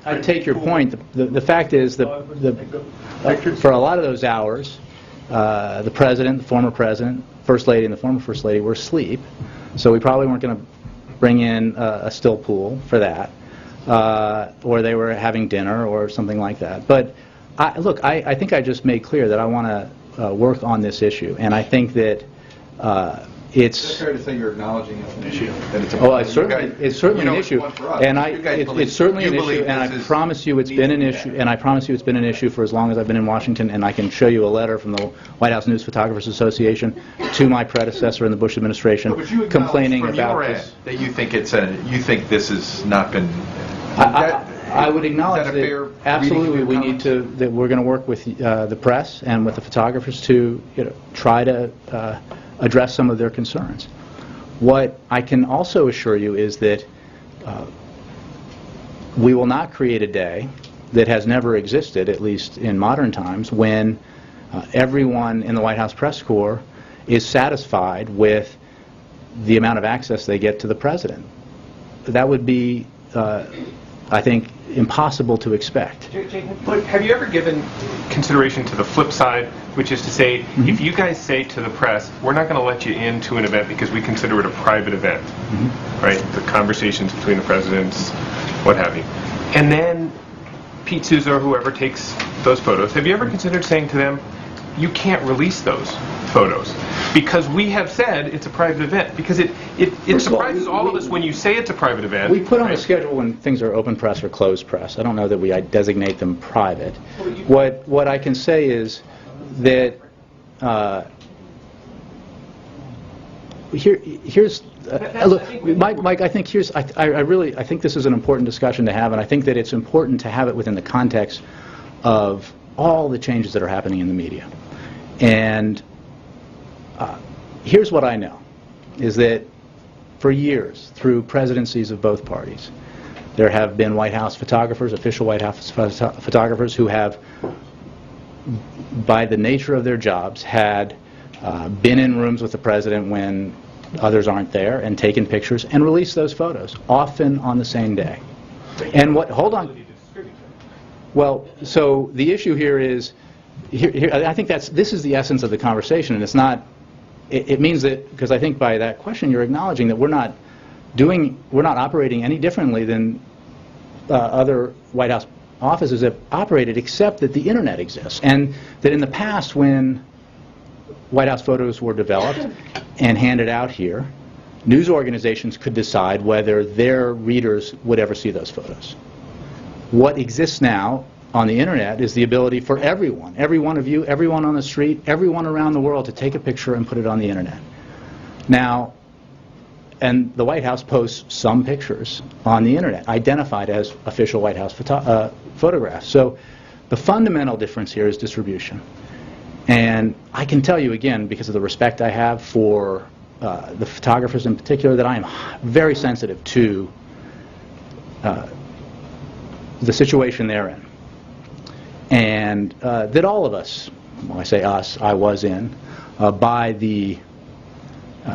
I take your point. The fact is that for a lot of those hours, the president, the former president, first lady, and the former first lady were asleep, so we probably weren't going to bring in a still pool for that, or they were having dinner or something like that. But look, I think I just made clear that I want to work on this issue, and I think that it's fair to say you're acknowledging it's an issue. That it's certainly an issue, and it's certainly an issue, and I promise you it's been an issue, and I promise you it's been an issue for as long as I've been in Washington, and I can show you a letter from the White House News Photographers Association to my predecessor in the Bush administration complaining about this. That you think you think this has not been. I would acknowledge that absolutely we need to, that we're going to work with the press and with the photographers to try to address some of their concerns. What I can also assure you is that we will not create a day that has never existed, at least in modern times, when everyone in the White House press corps is satisfied with the amount of access they get to the president. That would be, I think, impossible to expect. But have you ever given consideration to the flip side, which is to say, if you guys say to the press, we're not going to let you into an event because we consider it a private event, right? The conversations between the presidents, what have you. And then Pete Souza or whoever takes those photos, have you ever considered saying to them, you can't release those photos because we have said it's a private event? Because it surprises all of us when you say it's a private event. We put on a schedule when things are open press or closed press. I don't know that we designate them private. What I can say is that here's look, Mike. I think I think this is an important discussion to have, and I think that it's important to have it within the context of all the changes that are happening in the media. And here's what I know, is that for years, through presidencies of both parties, there have been White House photographers, official White House photographers, who have, by the nature of their jobs, had been in rooms with the president when others aren't there and taken pictures and released those photos, often on the same day. And hold on. Well, so the issue here is, I think this is the essence of the conversation, and it's not. It means that, because I think by that question you're acknowledging that we're not operating any differently than other White House offices have operated, except that the internet exists, and that in the past, when White House photos were developed and handed out here, news organizations could decide whether their readers would ever see those photos. What exists now on the internet is the ability for everyone, every one of you, everyone on the street, everyone around the world, to take a picture and put it on the internet. Now, and the White House posts some pictures on the internet identified as official White House photographs. So the fundamental difference here is distribution. And I can tell you again, because of the respect I have for the photographers in particular, that I am very sensitive to the situation they're in. And that all of us, when I say us, I was in, by the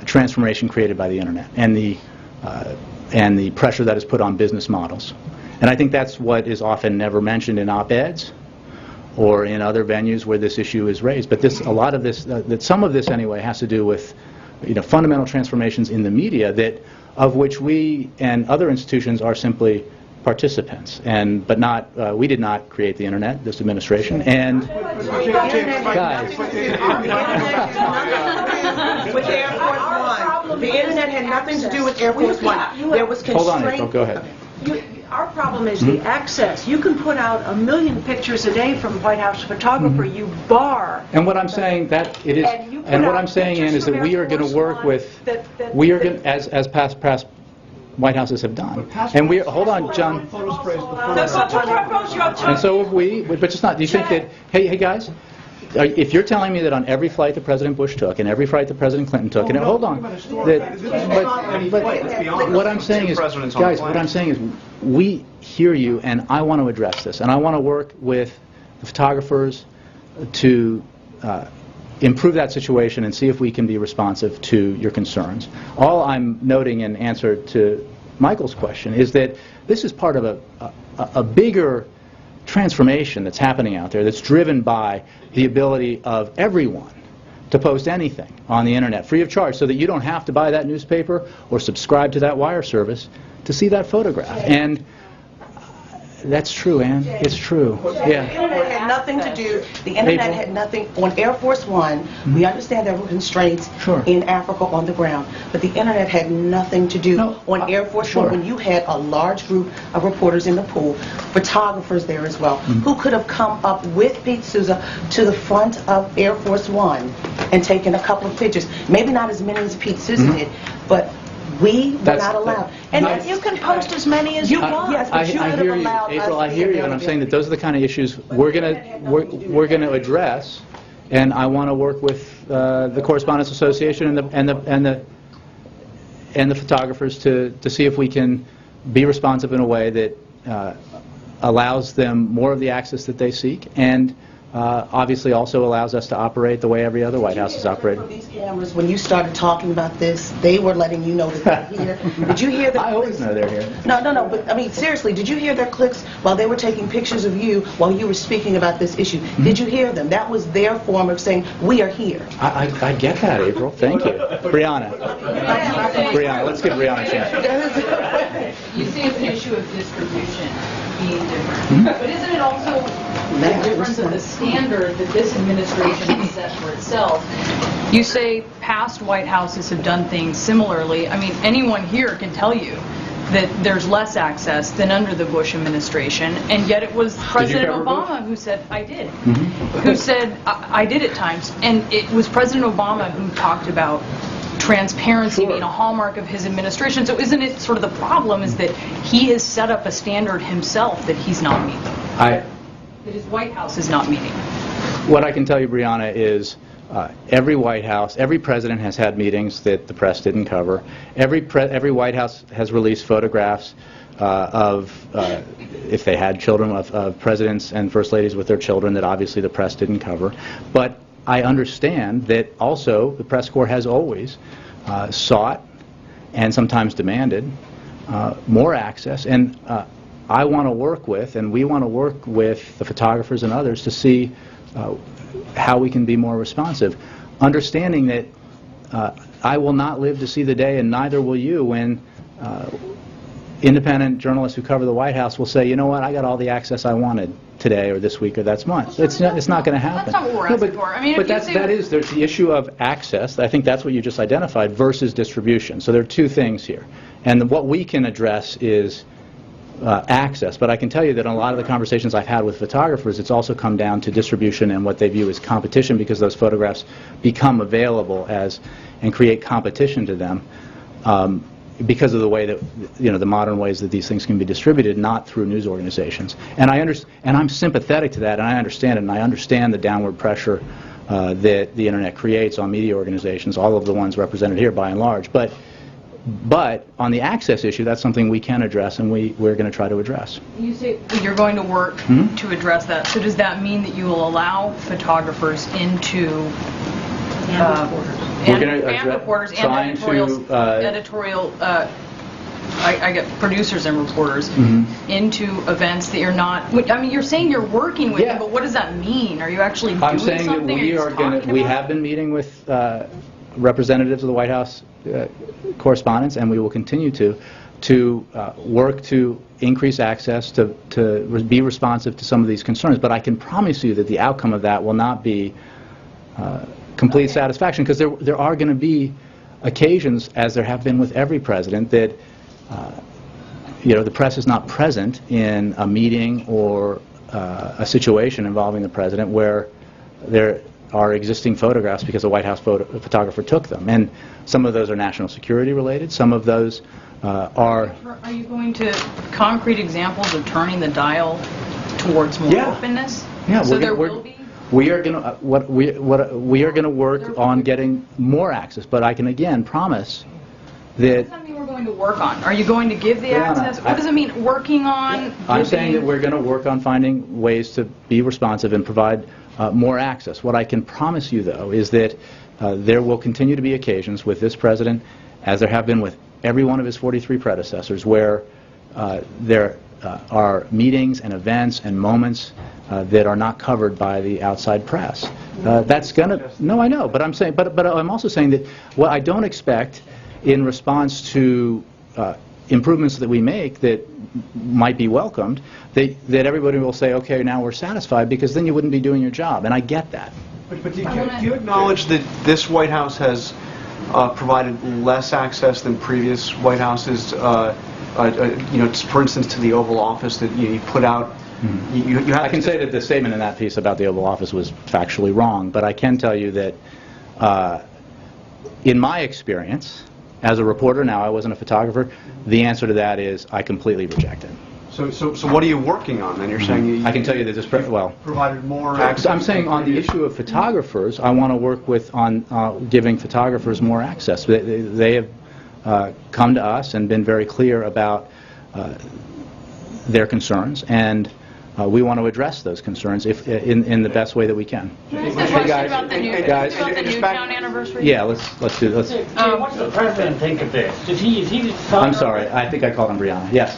transformation created by the internet and the pressure that is put on business models. And I think that's what is often never mentioned in op-eds or in other venues where this issue is raised. But a lot of this, some of this anyway, has to do with fundamental transformations in the media of which we and other institutions are simply participants, but not. We did not create the internet, this administration, and guys. With Air Force One, the internet had nothing to do with Air Force One. There was constraint. Hold on, April. Go ahead. Our problem is the access. You can put out 1 million pictures a day from White House photographer. You bar. And what I'm saying that it is, and what I'm saying is that we are going to work with, we are going, as past White Houses have done. And we, hold on, John. And so have we, but just not. Do you think that? Hey guys. If you're telling me that on every flight that President Bush took and every flight that President Clinton took, and hold on, but what I'm saying is, guys, what I'm saying is, we hear you, and I want to address this, and I want to work with the photographers to improve that situation and see if we can be responsive to your concerns. All I'm noting in answer to Michael's question, is that this is part of a bigger transformation that's happening out there that's driven by the ability of everyone to post anything on the internet free of charge so that you don't have to buy that newspaper or subscribe to that wire service to see that photograph. And that's true, Ann. It's true. The Yeah. internet had nothing to do, the internet April? had nothing, on Air Force One, we understand there were constraints Sure. in Africa on the ground, but the internet had nothing to do No, on Air Force sure. One when you had a large group of reporters in the pool, photographers there as well, who could have come up with Pete Souza to the front of Air Force One and taken a couple of pictures. Maybe not as many as Pete Souza did, but we were That's- not allowed. And Yes. you can post as many as you want. Yes, but you I could hear have you, allowed us April. I to be hear you, and I'm saying that those are the kind of issues we're gonna address, and I want to work with the Correspondents Association and the photographers to see if we can be responsive in a way that allows them more of the access that they seek, and obviously also allows us to operate the way every other White House is operated. From these cameras, when you started talking about this, they were letting you know that they're here. Did you hear that? I always know they're here. No, but I mean, seriously, did you hear their clicks while they were taking pictures of you while you were speaking about this issue? Did you hear them? That was their form of saying, we are here. I get that, April. Thank you. Brianna, let's give Brianna a chance. You say it's an issue of distribution being different. But isn't it also the difference of the standard that this administration has set for itself? You say past White Houses have done things similarly. I mean, anyone here can tell you that there's less access than under the Bush administration, and yet it was President cover Obama who said, I did, who said, I did at times, and it was President Obama who talked about transparency being a hallmark of his administration. So isn't it sort of the problem is that he has set up a standard himself that he's not meeting, that his White House is not meeting? What I can tell you, Brianna, is every White House, every president has had meetings that the press didn't cover. Every White House has released photographs of, if they had children, of presidents and first ladies with their children that obviously the press didn't cover. But I understand that also the press corps has always sought and sometimes demanded more access, and I want to work with, and we want to work with the photographers and others to see how we can be more responsive, understanding that I will not live to see the day, and neither will you, when independent journalists who cover the White House will say, you know what, I got all the access I wanted today or this week or that month. It's not going to happen. That's not what we're asking for. I mean, but if you say there's the issue of access. I think that's what you just identified, versus distribution. So there are two things here. And what we can address is access. But I can tell you that in a lot of the conversations I've had with photographers, it's also come down to distribution and what they view as competition, because those photographs become available and create competition to them. Because of the way that, the modern ways that these things can be distributed, not through news organizations. And I'm sympathetic to that, and I understand it, and I understand the downward pressure that the internet creates on media organizations, all of the ones represented here by and large. But on the access issue, that's something we can address, and we're going to try to address. You say that you're going to work to address that. So does that mean that you will allow photographers into We're gonna and address- reporters and trying to, editorial I get producers and reporters into events that you're not. I mean, you're saying you're working with them, but what does that mean? Are you actually doing I'm saying that something? we have been meeting with representatives of the White House correspondents, and we will continue to work to increase access, to be responsive to some of these concerns. But I can promise you that the outcome of that will not be complete satisfaction, because there are going to be occasions, as there have been with every president, that the press is not present in a meeting or a situation involving the president where there are existing photographs because a White House photographer took them. And some of those are national security related. Some of those are... Are you going to concrete examples of turning the dial towards more openness? Yeah, so there will be? We are going to we are going to work on getting more access, but I can again promise that... What does that mean we're going to work on? Are you going to give the access? What does it mean, working on? I'm saying that we're going to work on finding ways to be responsive and provide more access. What I can promise you, though, is that there will continue to be occasions with this president, as there have been with every one of his 43 predecessors, where there are meetings and events and moments that are not covered by the outside press. That's going to... No, I know, but I'm saying, but I'm also saying that what I don't expect in response to improvements that we make that might be welcomed, that everybody will say, okay, now we're satisfied, because then you wouldn't be doing your job, and I get that. But do you acknowledge that this White House has provided less access than previous White Houses? For instance, to the Oval Office, that you put out. You have I can say that the statement in that piece about the Oval Office was factually wrong, but I can tell you that in my experience as a reporter, now I wasn't a photographer, the answer to that is I completely reject it. So what are you working on then? You're saying I can tell you that this provided more access. I'm saying on the issue of photographers, I want to work on giving photographers more access. They have come to us and been very clear about their concerns, and we want to address those concerns in the best way that we can. Can I ask a question about the Newtown anniversary? Yeah, let's do this. What does the president think of this? Is he I'm sorry, I think I called him Brianna. Yes.